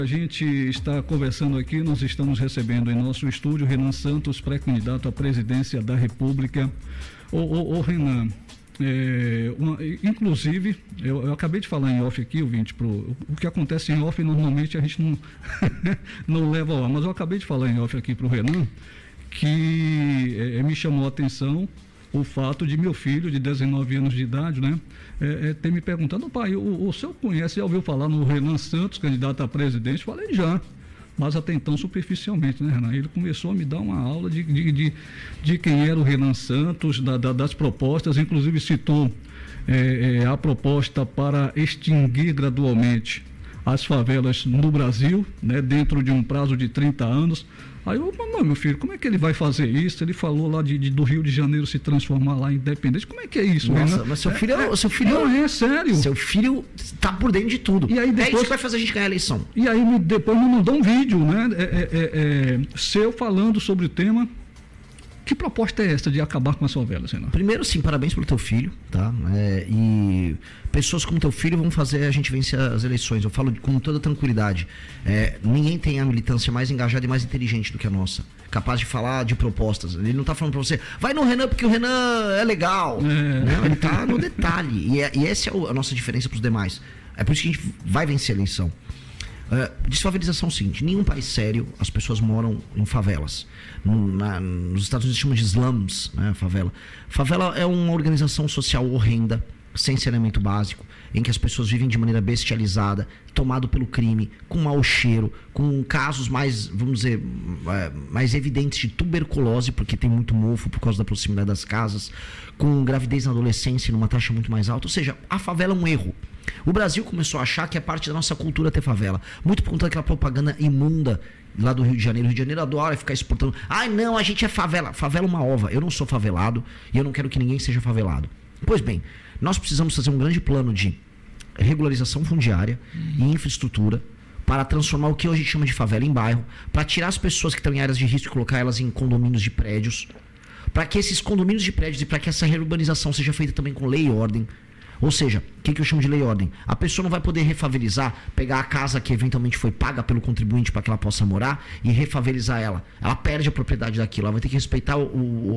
A gente está conversando aqui, nós estamos recebendo em nosso estúdio Renan Santos, pré-candidato à presidência da República. Ô Renan, inclusive, eu acabei de falar em off aqui, ouvinte, o que acontece em off normalmente a gente não, não leva ao ar, mas eu acabei de falar em off aqui para o Renan, que me chamou a atenção o fato de meu filho, de 19 anos de idade, né, ter me perguntado: pai, o senhor conhece, já ouviu falar no Renan Santos, candidato a presidente? Falei: já, mas até então superficialmente, né, Renan? Ele começou a me dar uma aula de quem era o Renan Santos, das propostas, inclusive citou a proposta para extinguir gradualmente as favelas no Brasil, né, dentro de um prazo de 30 anos. Aí eu, meu filho, como é que ele vai fazer isso? Ele falou lá do Rio de Janeiro se transformar lá em Independente. Como é que é isso? Nossa, Renan? mas seu filho não, é sério. Seu filho está por dentro de tudo. E aí depois, é isso que vai fazer a gente ganhar a eleição. E aí depois me mandou um vídeo, né? Seu falando sobre o tema. Que proposta é essa de acabar com as favelas, Renan? Primeiro, sim, parabéns pelo teu filho, tá? E pessoas como teu filho vão fazer a gente vencer as eleições. Eu falo com toda tranquilidade. Ninguém tem a militância mais engajada e mais inteligente do que a nossa. Capaz de falar de propostas. Ele não tá falando pra você, vai no Renan porque o Renan é legal. Não, ele tá no detalhe. E essa é a nossa diferença pros demais. É por isso que a gente vai vencer a eleição. Desfavelização, seguinte: nenhum país sério as pessoas moram em favelas. Nos Estados Unidos chamam de slums, né, favela. Favela é uma organização social horrenda, sem saneamento básico, em que as pessoas vivem de maneira bestializada, tomado pelo crime, com mau cheiro, com casos mais, vamos dizer, mais evidentes de tuberculose, porque tem muito mofo por causa da proximidade das casas, com gravidez na adolescência numa taxa muito mais alta. Ou seja, a favela é um erro. O Brasil começou a achar que é parte da nossa cultura ter favela, muito por conta daquela propaganda imunda lá do Rio de Janeiro. O Rio de Janeiro adora ficar exportando. Ai, não, a gente é favela. Favela é uma ova. Eu não sou favelado e eu não quero que ninguém seja favelado. Pois bem, nós precisamos fazer um grande plano de regularização fundiária e infraestrutura para transformar o que hoje a gente chama de favela em bairro, para tirar as pessoas que estão em áreas de risco e colocar elas em condomínios de prédios, para que esses condomínios de prédios e para que essa reurbanização seja feita também com lei e ordem. Ou seja, o que eu chamo de lei e ordem? A pessoa não vai poder refavelizar, pegar a casa que eventualmente foi paga pelo contribuinte para que ela possa morar e refavelizar ela. Ela perde a propriedade daquilo. Ela vai ter que respeitar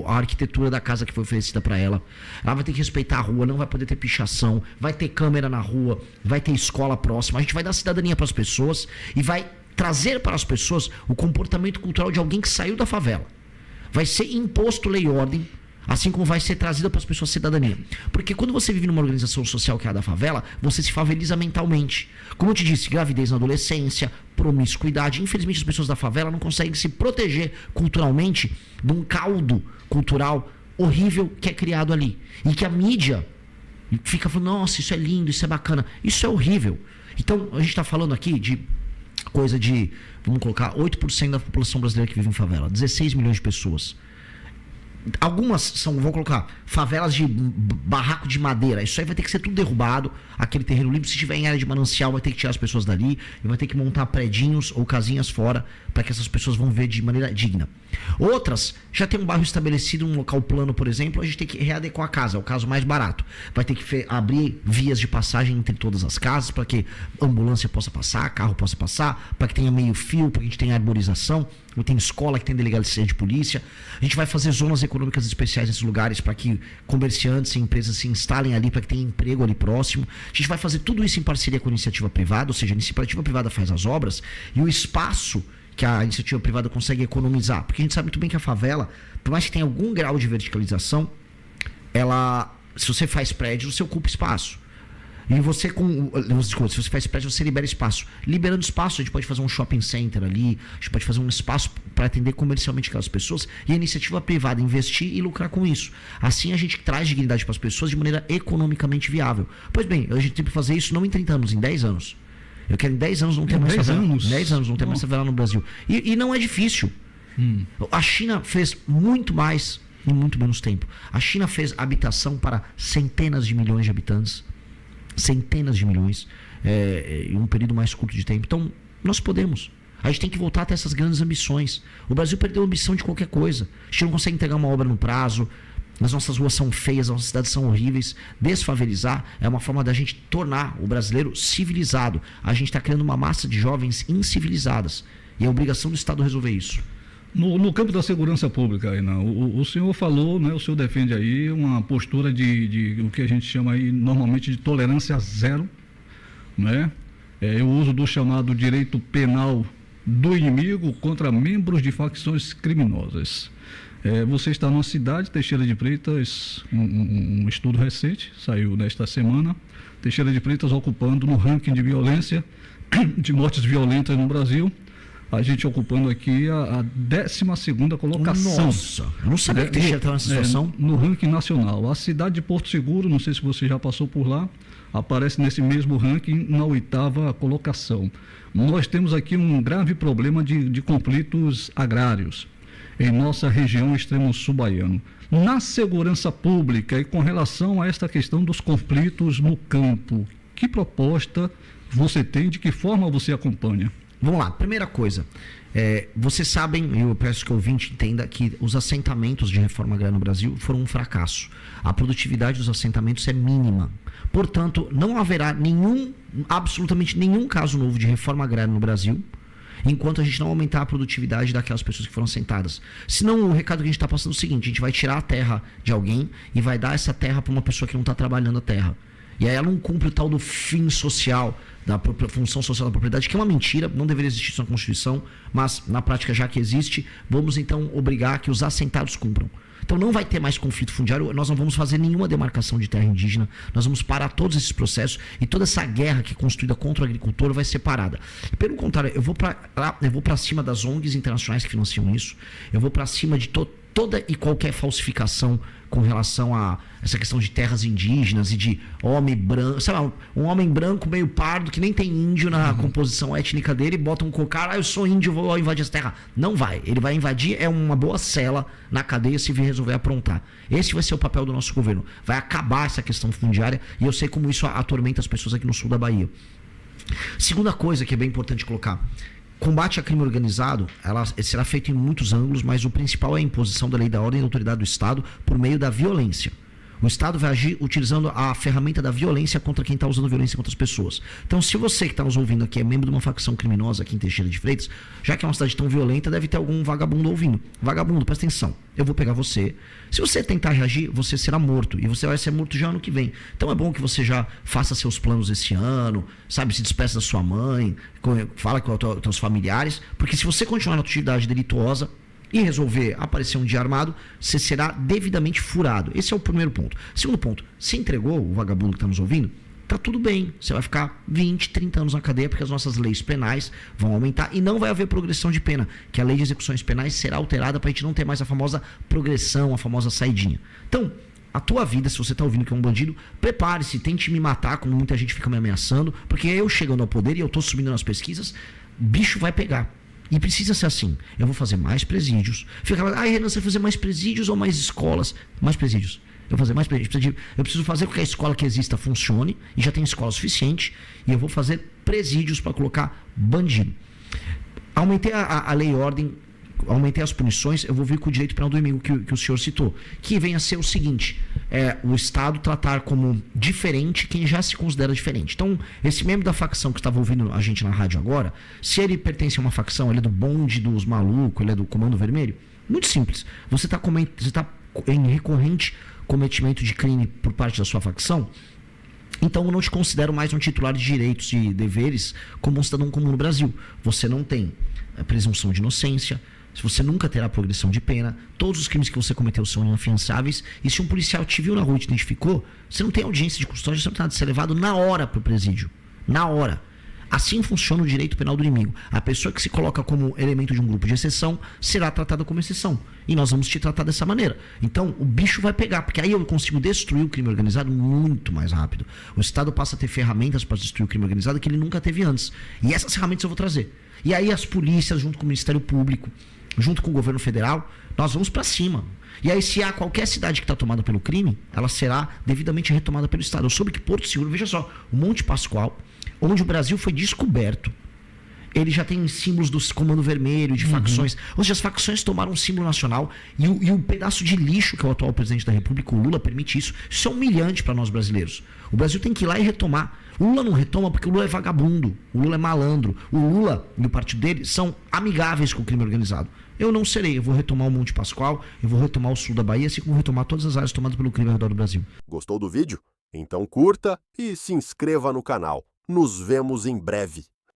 a arquitetura da casa que foi oferecida para ela. Ela vai ter que respeitar a rua, não vai poder ter pichação, vai ter câmera na rua, vai ter escola próxima. A gente vai dar cidadania para as pessoas e vai trazer para as pessoas o comportamento cultural de alguém que saiu da favela. Vai ser imposto lei e ordem, assim como vai ser trazida para as pessoas cidadania. Porque quando você vive numa organização social que é a da favela, você se faveliza mentalmente. Como eu te disse, gravidez na adolescência, promiscuidade. Infelizmente as pessoas da favela não conseguem se proteger culturalmente de um caldo cultural horrível que é criado ali. E que a mídia fica falando, nossa, isso é lindo, isso é bacana. Isso é horrível. Então a gente está falando aqui de coisa de, vamos colocar, 8% da população brasileira que vive em favela. 16 milhões de pessoas. Algumas são, vou colocar, favelas de barraco de madeira. Isso aí vai ter que ser tudo derrubado. Aquele terreno limpo, se tiver em área de manancial, vai ter que tirar as pessoas dali e vai ter que montar predinhos ou casinhas fora para que essas pessoas vão ver de maneira digna. Outras, já tem um bairro estabelecido, um local plano, por exemplo, a gente tem que readequar a casa, é o caso mais barato. Vai ter que abrir vias de passagem entre todas as casas para que ambulância possa passar, carro possa passar, para que tenha meio fio, para que a gente tenha arborização, que tem escola, que tem delegacia de polícia. A gente vai fazer zonas econômicas especiais nesses lugares para que comerciantes e empresas se instalem ali, para que tenha emprego ali próximo. A gente vai fazer tudo isso em parceria com a iniciativa privada, ou seja, a iniciativa privada faz as obras e o espaço que a iniciativa privada consegue economizar. Porque a gente sabe muito bem que a favela, por mais que tenha algum grau de verticalização, ela, se você faz prédio, você ocupa espaço. E você se você faz prédio, você libera espaço. Liberando espaço, a gente pode fazer um shopping center ali, a gente pode fazer um espaço para atender comercialmente aquelas pessoas e a iniciativa privada investir e lucrar com isso. Assim a gente traz dignidade para as pessoas de maneira economicamente viável. Pois bem, a gente tem que fazer isso não em 30 anos, em 10 anos. Eu quero em 10 anos não ter mais favela. 10 anos não ter mais favela no Brasil. E não é difícil. A China fez muito mais em muito menos tempo. A China fez habitação para centenas de milhões de habitantes. Centenas de milhões em um período mais curto de tempo. Então, nós podemos. A gente tem que voltar a ter essas grandes ambições. O Brasil perdeu a ambição de qualquer coisa. A gente não consegue entregar uma obra no prazo. As nossas ruas são feias, as nossas cidades são horríveis. Desfavelizar é uma forma da gente tornar o brasileiro civilizado. A gente está criando uma massa de jovens incivilizadas. E é obrigação do Estado resolver isso. No campo da segurança pública, Renan, o senhor falou, né, o senhor defende aí uma postura de o que a gente chama aí normalmente de tolerância zero, né? O uso do chamado direito penal do inimigo contra membros de facções criminosas. Você está numa cidade, Teixeira de Freitas, um estudo recente, saiu nesta semana, Teixeira de Freitas ocupando no ranking de violência, de mortes violentas no Brasil, a gente ocupando aqui a 12ª colocação. Nossa, eu não sabia que Teixeira estava nessa situação. No ranking nacional. A cidade de Porto Seguro, não sei se você já passou por lá, aparece nesse mesmo ranking na 8ª colocação. Nós temos aqui um grave problema de conflitos agrários em nossa região extremo sul baiano. Na segurança pública e com relação a esta questão dos conflitos no campo, que proposta você tem, de que forma você acompanha? Vamos lá, primeira coisa, vocês sabem, eu peço que o ouvinte entenda que os assentamentos de reforma agrária no Brasil foram um fracasso. A produtividade dos assentamentos é mínima. Portanto, não haverá absolutamente nenhum caso novo de reforma agrária no Brasil, enquanto a gente não aumentar a produtividade daquelas pessoas que foram assentadas. Senão, o recado que a gente está passando é o seguinte: a gente vai tirar a terra de alguém e vai dar essa terra para uma pessoa que não está trabalhando a terra. E aí ela não cumpre o tal do fim social, da função social da propriedade, que é uma mentira, não deveria existir isso na Constituição, mas na prática, já que existe, vamos então obrigar que os assentados cumpram. Então não vai ter mais conflito fundiário, nós não vamos fazer nenhuma demarcação de terra indígena, nós vamos parar todos esses processos e toda essa guerra que é construída contra o agricultor vai ser parada. Pelo contrário, eu vou para cima das ONGs internacionais que financiam isso, eu vou para cima de toda e qualquer falsificação com relação a essa questão de terras indígenas e de homem branco, sei lá, um homem branco meio pardo que nem tem índio na composição étnica dele, bota um cocar, eu sou índio, vou invadir essa terra. Não vai, ele vai invadir, é uma boa cela na cadeia se vir resolver aprontar. Esse vai ser o papel do nosso governo, vai acabar essa questão fundiária e eu sei como isso atormenta as pessoas aqui no sul da Bahia. Segunda coisa que é bem importante colocar: combate a crime organizado, ela será feito em muitos ângulos, mas o principal é a imposição da lei da ordem e da autoridade do Estado por meio da violência. O Estado vai agir utilizando a ferramenta da violência contra quem está usando violência contra as pessoas. Então, se você que está nos ouvindo aqui é membro de uma facção criminosa aqui em Teixeira de Freitas, já que é uma cidade tão violenta, deve ter algum vagabundo ouvindo. Vagabundo, presta atenção, eu vou pegar você. Se você tentar reagir, você será morto. E você vai ser morto já ano que vem. Então é bom que você já faça seus planos esse ano, sabe, se despeça da sua mãe, fala com os teus familiares, porque se você continuar na atividade delituosa e resolver aparecer um dia armado, você será devidamente furado. Esse é o primeiro ponto. Segundo ponto, se entregou, o vagabundo que está nos ouvindo, tá tudo bem. Você vai ficar 20, 30 anos na cadeia, porque as nossas leis penais vão aumentar e não vai haver progressão de pena, que a lei de execuções penais será alterada para a gente não ter mais a famosa progressão, a famosa saidinha. Então, a tua vida, se você está ouvindo que é um bandido, prepare-se, tente me matar, como muita gente fica me ameaçando, porque eu chegando ao poder e eu estou subindo nas pesquisas, bicho vai pegar. E precisa ser assim. Eu vou fazer mais presídios. Fica, Renan, você vai fazer mais presídios ou mais escolas? Mais presídios. Eu vou fazer mais presídios. Eu preciso fazer com que a escola que exista funcione, e já tem escola suficiente, e eu vou fazer presídios para colocar bandido. Aumentei a lei e ordem, aumentei as punições, eu vou vir com o direito penal do inimigo que o senhor citou, que vem a ser o seguinte: o Estado tratar como diferente quem já se considera diferente. Então, esse membro da facção que estava ouvindo a gente na rádio agora, se ele pertence a uma facção, ele é do bonde dos malucos, ele é do Comando Vermelho, muito simples. Você está em recorrente cometimento de crime por parte da sua facção, então eu não te considero mais um titular de direitos e deveres como um cidadão comum no Brasil. Você não tem a presunção de inocência, se você nunca terá progressão de pena, todos os crimes que você cometeu são inafiançáveis, e se um policial te viu na rua e te identificou, você não tem audiência de custódia, você não tem nada de ser levado na hora para o presídio. Na hora. Assim funciona o direito penal do inimigo. A pessoa que se coloca como elemento de um grupo de exceção será tratada como exceção. E nós vamos te tratar dessa maneira. Então, o bicho vai pegar, porque aí eu consigo destruir o crime organizado muito mais rápido. O Estado passa a ter ferramentas para destruir o crime organizado que ele nunca teve antes. E essas ferramentas eu vou trazer. E aí as polícias, junto com o Ministério Público, junto com o governo federal, nós vamos para cima. E aí, se há qualquer cidade que está tomada pelo crime, ela será devidamente retomada pelo Estado. Eu soube que Porto Seguro, veja só, o Monte Pascoal, onde o Brasil foi descoberto, ele já tem símbolos do Comando Vermelho, de facções. Ou seja, as facções tomaram um símbolo nacional e o pedaço de lixo que é o atual presidente da República, o Lula, permite isso. Isso é humilhante para nós brasileiros. O Brasil tem que ir lá e retomar. O Lula não retoma porque o Lula é vagabundo, o Lula é malandro. O Lula e o partido dele são amigáveis com o crime organizado. Eu não serei, eu vou retomar o Monte Pascoal, eu vou retomar o sul da Bahia, assim como vou retomar todas as áreas tomadas pelo crime ao redor do Brasil. Gostou do vídeo? Então curta e se inscreva no canal. Nos vemos em breve.